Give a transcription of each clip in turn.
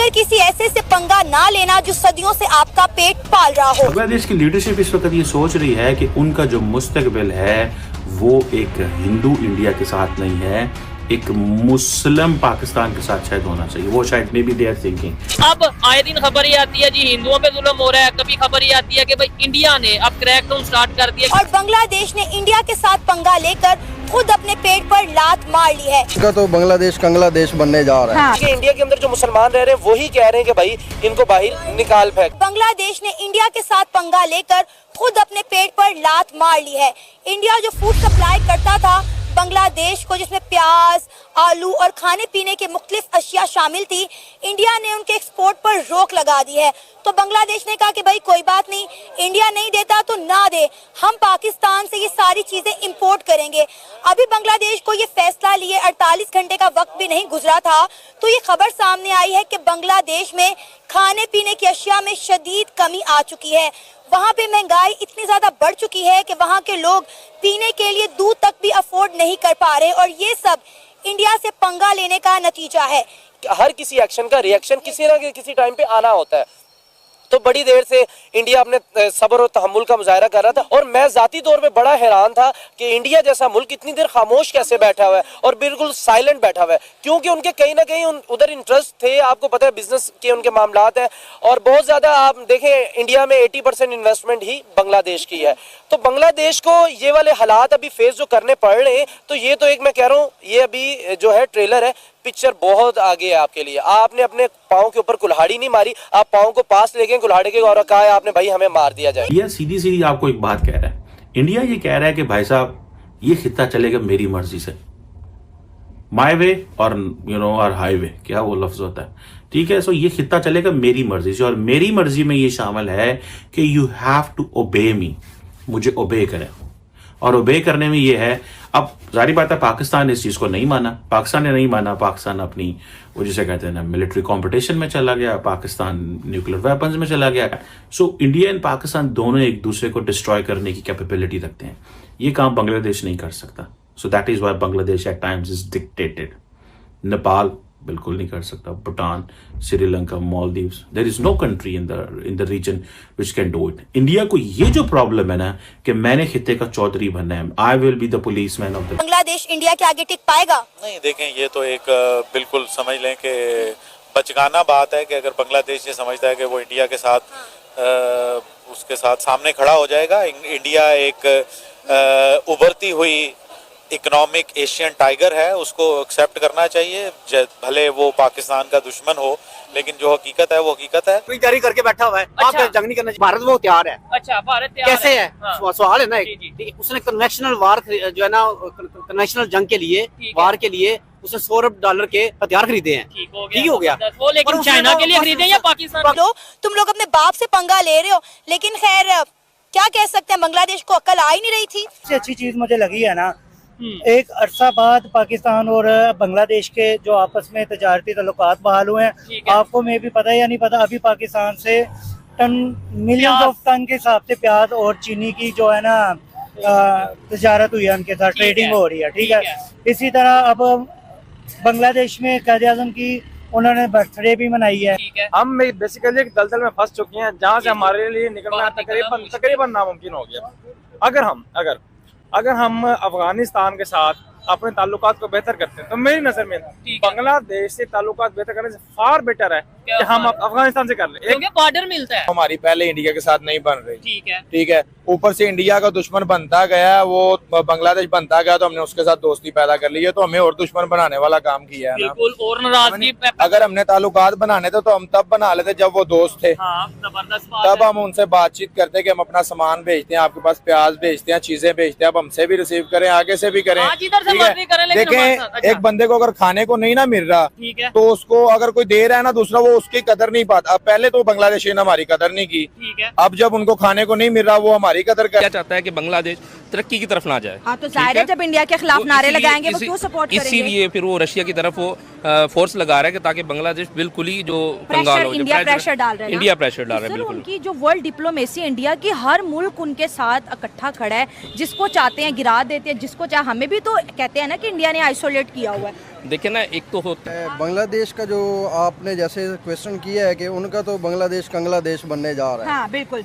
मगर किसी ऐसे से पंगा ना लेना जो सदियों से आपका पेट पाल रहा हो। बांग्लादेश की लीडरशिप इस वक्त ये सोच रही है कि उनका जो मुस्तकबिल है वो एक हिंदू इंडिया के साथ नहीं है, एक मुस्लिम पाकिस्तान के साथ शायद होना चाहिए। वो शायद maybe they are thinking. अब आए दिन खबर ये आती है जी हिंदुओं पे जुल्म हो रहा है, कभी खबर ये आती है कि भाई इंडिया ने अब क्रैकडाउन स्टार्ट कर दिया और बांग्लादेश ने इंडिया के साथ पंगा लेकर खुद अपने पेट पर लात मार ली है। इसका तो बांग्लादेश कंगला देश बनने जा रहा है। हाँ। इंडिया के अंदर जो मुसलमान रह रहे हैं वही कह रहे हैं कि भाई इनको बाहर निकाल फेंक। बांग्लादेश ने इंडिया के साथ पंगा लेकर खुद अपने पेट पर लात मार ली है। इंडिया जो फूड सप्लाई करता था बांग्लादेश को, जिसमें प्याज, आलू और खाने पीने के मुख्तलिफ अशिया शामिल थी, इंडिया ने उनके एक्सपोर्ट पर रोक लगा दी है। तो बांग्लादेश ने कहा कि भाई कोई बात नहीं, इंडिया नहीं देता तो ना दे, हम पाकिस्तान से ये सारी चीजें इंपोर्ट करेंगे। अभी बांग्लादेश को ये फैसला लिए 48 घंटे का वक्त भी नहीं गुजरा था तो ये खबर सामने आई है कि बांग्लादेश में खाने पीने की अशिया में शदीद कमी आ चुकी है। वहाँ पे महंगाई इतनी ज्यादा बढ़ चुकी है कि वहाँ के लोग पीने के लिए दूध तक भी अफोर्ड नहीं कर पा रहे और ये सब इंडिया से पंगा लेने का नतीजा है। हर किसी एक्शन का रिएक्शन किसी ना किसी टाइम पे आना होता है। तो बड़ी देर से इंडिया अपने सब्र और तहम्मुल का मुजाहरा कर रहा था और मैं जाती तौर पे बड़ा हैरान था कि इंडिया जैसा मुल्क इतनी देर खामोश कैसे बैठा हुआ है और बिल्कुल साइलेंट बैठा हुआ है, क्योंकि उनके कहीं ना कहीं उधर इंटरेस्ट थे। आपको पता है बिजनेस के उनके मामलात है और बहुत ज्यादा आप देखें इंडिया में 80% इन्वेस्टमेंट ही बांग्लादेश की है। तो बांग्लादेश को ये वाले हालात अभी फेस जो करने पड़ रहे हैं, तो ये तो एक मैं कह रहा हूँ ये अभी जो है ट्रेलर है, पिक्चर बहुत आगे है आपके लिए। आपने अपने पाँव के ऊपर कुल्हाड़ी नहीं मारी, आप पाँव को पास ले गए कुल्हाड़ी के और कहा है आपने भाई हमें मार दिया जाए। इंडिया सीधी सीधी आपको एक बात कह रहा है। इंडिया ये कह रहा है कि भाई साहब ये खित्ता चलेगा मेरी मर्जी से, माय वे और और हाईवे, क्या वो लफ्ज होता है, ठीक है। सो ये खित्ता चलेगा मेरी मर्जी से और मेरी मर्जी में ये शामिल है कि यू हैव टू ओबे मी, मुझे ओबे करें। और ओबे करने में ये है, अब जारी बात है पाकिस्तान ने इस चीज को नहीं माना, पाकिस्तान ने नहीं माना, पाकिस्तान अपनी वो जिसे कहते हैं ना मिलिट्री कंपटीशन में चला गया, पाकिस्तान न्यूक्लियर वेपन्स में चला गया। सो इंडिया एंड पाकिस्तान दोनों एक दूसरे को डिस्ट्रॉय करने की कैपेबिलिटी रखते हैं। ये काम बांग्लादेश नहीं कर सकता। So that is why Bangladesh at times is dictated. Nepal बिल्कुल नहीं कर सकता, Bhutan, Sri Lanka, Maldives, there is no country in the region which can do it. India को ये जो प्रॉब्लम है ना कि मैंने खित्ते का चौधरी बनना है, I will be the policeman of the. Bangladesh India के आगे टिक पाएगा? नहीं, देखें ये तो एक बिल्कुल समझ लें कि बचकाना बात है कि अगर बांग्लादेश ये समझता है कि वो इंडिया के साथ उसके साथ सामने खड़ा हो जाएगा। इंडिया एक उभरती हुई इकोनॉमिक एशियन टाइगर है, उसको एक्सेप्ट करना चाहिए, भले वो पाकिस्तान का दुश्मन हो, लेकिन जो हकीकत है वो हकीकत है। कोई जारी करके बैठा हुआ है। अच्छा। आप जंग नहीं करना चाहिए। भारत वो तैयार है। अच्छा, भारत तैयार कैसे है? हाँ। सवाल है ना जी, जी। उसने कन्वेंशनल वार जो है ना, कन्वेंशनल जंग के लिए, वार के लिए उसने $100 अरब के हथियार खरीदे हैं। ठीक हो गया। वो लेकिन चाइना के लिए खरीदे या पाकिस्तान? तुम लोग अपने बाप से पंगा ले रहे हो, लेकिन खैर क्या कह सकते हैं, बांग्लादेश को अक्ल आ ही नहीं रही थी। सबसे अच्छी चीज मुझे लगी है ना, एक अरसा बाद पाकिस्तान और बांग्लादेश के जो आपस में तजारती ताल्लुकात बहाल हुए हैं। आपको में भी पता है या नहीं पता, अभी पाकिस्तान से मिलियंस ऑफ टन के हिसाब से प्याज और चीनी की जो है ना तजारत हुई है, उनके साथ ट्रेडिंग हो रही है। ठीक है। इसी तरह अब बांग्लादेश में कायद-ए-आज़म की उन्होंने बर्थडे भी मनाई है। हम बेसिकली एक दलदल में फंस चुके हैं जहाँ से हमारे लिए निकलना तकरीबन नामुमकिन हो गया। अगर हम अफगानिस्तान के साथ अपने ताल्लुकात को बेहतर करते हैं तो मेरी नजर में बांग्लादेश से ताल्लुकात बेहतर करने से फार बेटर है कि हम अफगानिस्तान से कर ले, क्योंकि बॉर्डर मिलता है। हमारी पहले इंडिया के साथ नहीं बन रही। ठीक है। ऊपर से इंडिया का दुश्मन बनता गया, वो बांग्लादेश बनता गया, तो हमने उसके साथ दोस्ती पैदा कर ली है, तो हमें और दुश्मन बनाने वाला काम किया है ना। और नाराजगी अगर हमने ताल्लुकात बनाने थे तो हम तब बना लेते जब वो दोस्त थे। तब हम उनसे बातचीत करते कि हम अपना सामान भेजते हैं, आपके पास प्याज भेजते हैं, चीजें भेजते हैं, अब हमसे भी रिसीव करें, आगे से भी करें। देखें, एक बंदे को अगर खाने को नहीं ना मिल रहा तो उसको अगर कोई दे रहा है ना दूसरा, वो उसकी कदर नहीं पाता। अब पहले तो बांग्लादेशी ने हमारी कदर नहीं की, अब जब उनको खाने को नहीं मिल रहा वो हमारी कदर कर। चाहता है कि बांग्लादेश तरक्की की तरफ ना जाए। हाँ, तो जाहिर है जब इंडिया के खिलाफ नारे लगाएंगे वो क्यों सपोर्ट करेंगे? इसीलिए फिर वो रशिया की तरफ वो फोर्स लगा रहा है कि ताकि बांग्लादेश बिल्कुल ही जो कंगाल हो, इंडिया प्रेशर डाल रहा है, इंडिया प्रेशर डाल रहा है बिल्कुल। उनकी जो वर्ल्ड डिप्लोमेसी इंडिया की, हर मुल्क उनके साथ इकट्ठा खड़ा है, जिसको चाहते हैं गिरा देते हैं, जिसको चाहे, हमें भी तो कहते हैं ना कि इंडिया ने आइसोलेट किया हुआ है। देखिए ना, एक तो होता है बांग्लादेश का जो आपने जैसे क्वेश्चन किया है कि उनका तो बांग्लादेश कंग्लादेश बनने जा रहा है। हाँ, बिल्कुल।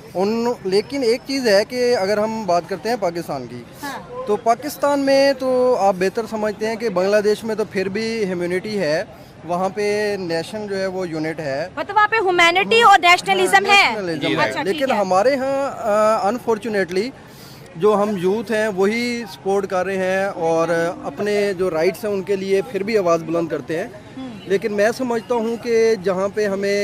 लेकिन एक चीज़ है कि अगर हम बात करते हैं पाकिस्तान की, हाँ। तो पाकिस्तान में तो आप बेहतर समझते हैं कि बांग्लादेश में तो फिर भी ह्यूमैनिटी है, वहाँ पे नेशन जो है वो यूनिट है, मतलब वहाँ पे ह्यूमैनिटी और नेशनलिज्म है। अच्छा, लेकिन हमारे यहाँ अनफॉर्चुनेटली जो हम यूथ हैं वही सपोर्ट कर रहे हैं और अपने जो राइट्स हैं उनके लिए फिर भी आवाज़ बुलंद करते हैं। लेकिन मैं समझता हूँ कि जहाँ पे हमें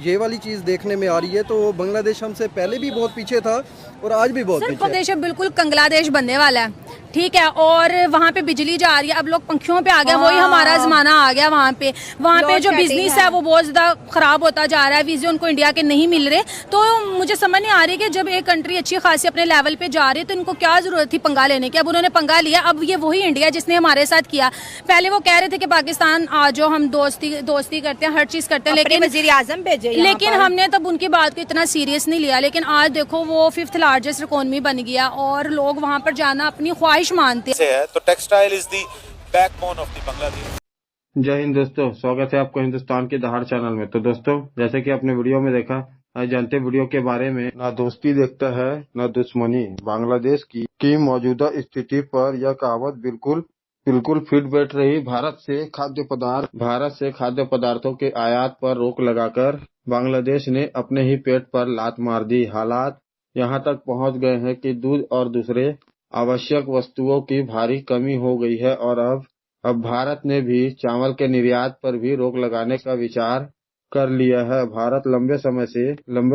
ये वाली चीज़ देखने में आ रही है, तो बांग्लादेश हमसे पहले भी बहुत पीछे था और आज भी बहुत पीछे है। बिल्कुल कंग्लादेश बनने वाला है, ठीक है, और वहाँ पे बिजली जा रही है, अब लोग पंखियों पे आ गए, वही हमारा जमाना आ गया। वहाँ पे जो बिजनेस है वो बहुत ज्यादा खराब होता जा रहा है, वीजे उनको इंडिया के नहीं मिल रहे। तो मुझे समझ नहीं आ रही कि जब एक कंट्री अच्छी खासी अपने लेवल पे जा रही है तो इनको क्या जरूरत थी पंगा लेने की। अब उन्होंने पंगा लिया, अब ये वही इंडिया जिसने हमारे साथ किया। पहले वो कह रहे थे कि पाकिस्तान आ जाओ, हम दोस्ती करते हैं, हर चीज करते हैं, लेकिन वज़ीर आज़म भेजे, लेकिन हमने तब उनकी बात को इतना सीरियस नहीं लिया। लेकिन आज देखो वो 5th लार्जेस्ट इकोनॉमी बन गया और लोग वहाँ पर जाना अपनी ख्वाहिश मानते हैं। तो textile is the backbone of the Bangladesh. जय हिंद दोस्तों, स्वागत है आपको हिंदुस्तान की दहाड़ चैनल में। तो दोस्तों, जैसे कि आपने वीडियो में देखा, आज जानते वीडियो के बारे में। ना दोस्ती देखता है ना दुश्मनी, बांग्लादेश की मौजूदा स्थिति पर यह कहावत बिल्कुल फिट बैठ रही। भारत से खाद्य पदार्थों के आयात पर रोक लगाकर बांग्लादेश ने अपने ही पेट पर लात मार दी। हालात यहाँ तक पहुँच गए हैं कि दूध और दूसरे आवश्यक वस्तुओं की भारी कमी हो गई है और अब भारत ने भी चावल के निर्यात पर भी रोक लगाने का विचार कर लिया है। भारत लंबे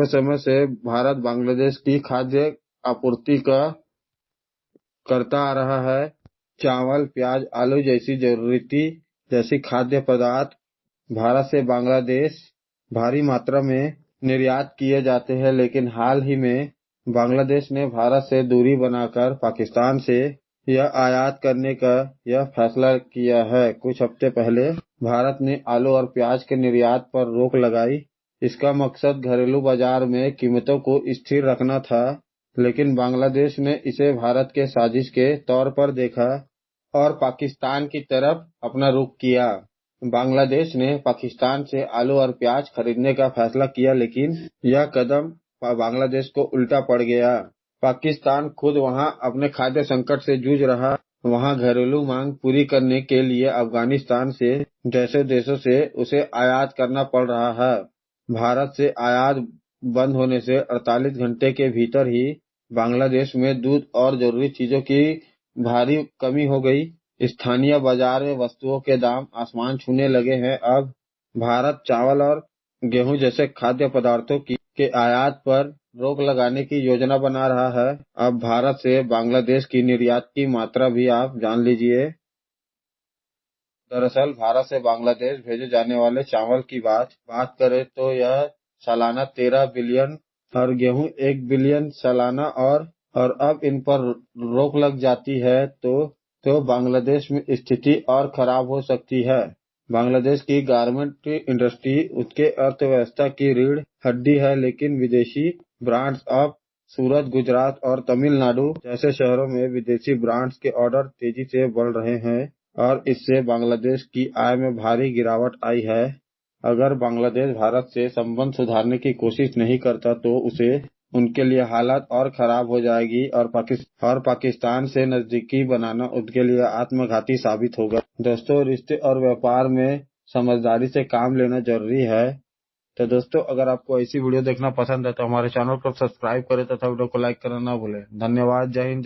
समय से भारत बांग्लादेश की खाद्य आपूर्ति करता आ रहा है। चावल, प्याज, आलू जैसी खाद्य पदार्थ भारत से बांग्लादेश भारी मात्रा में निर्यात किए जाते हैं। लेकिन हाल ही में बांग्लादेश ने भारत से दूरी बनाकर पाकिस्तान से यह आयात करने का यह फैसला किया है। कुछ हफ्ते पहले भारत ने आलू और प्याज के निर्यात पर रोक लगाई। इसका मकसद घरेलू बाजार में कीमतों को स्थिर रखना था, लेकिन बांग्लादेश ने इसे भारत के साजिश के तौर पर देखा और पाकिस्तान की तरफ अपना रुख किया। बांग्लादेश ने पाकिस्तान से आलू और प्याज खरीदने का फैसला किया, लेकिन यह कदम बांग्लादेश को उल्टा पड़ गया। पाकिस्तान खुद वहां अपने खाद्य संकट से जूझ रहा। वहां घरेलू मांग पूरी करने के लिए अफगानिस्तान से जैसे देशों से उसे आयात करना पड़ रहा है। भारत से आयात बंद होने से 48 घंटे के भीतर ही बांग्लादेश में दूध और जरूरी चीजों की भारी कमी हो गई। स्थानीय बाजार में वस्तुओं के दाम आसमान छूने लगे हैं। अब भारत चावल और गेहूं जैसे खाद्य पदार्थों के आयात पर रोक लगाने की योजना बना रहा है। अब भारत से बांग्लादेश की निर्यात की मात्रा भी आप जान लीजिए। दरअसल भारत से बांग्लादेश भेजे जाने वाले चावल की बात करें तो यह सालाना 13 बिलियन और गेहूं 1 बिलियन सालाना और अब इन पर रोक लग जाती है तो बांग्लादेश में स्थिति और खराब हो सकती है। बांग्लादेश की गारमेंट इंडस्ट्री उसके अर्थव्यवस्था की रीढ़ हड्डी है, लेकिन विदेशी ब्रांड्स अब सूरत, गुजरात और तमिलनाडु जैसे शहरों में विदेशी ब्रांड्स के ऑर्डर तेजी से बढ़ रहे हैं और इससे बांग्लादेश की आय में भारी गिरावट आई है। अगर बांग्लादेश भारत से संबंध सुधारने की कोशिश नहीं करता तो उनके लिए हालत और खराब हो जाएगी और पाकिस्तान से नजदीकी बनाना उनके लिए आत्मघाती साबित होगा। दोस्तों, रिश्ते और व्यापार में समझदारी से काम लेना जरूरी है। तो दोस्तों, अगर आपको ऐसी वीडियो देखना पसंद है तो हमारे चैनल को सब्सक्राइब करें तथा वीडियो को लाइक करना ना भूलें। धन्यवाद। जय हिंद।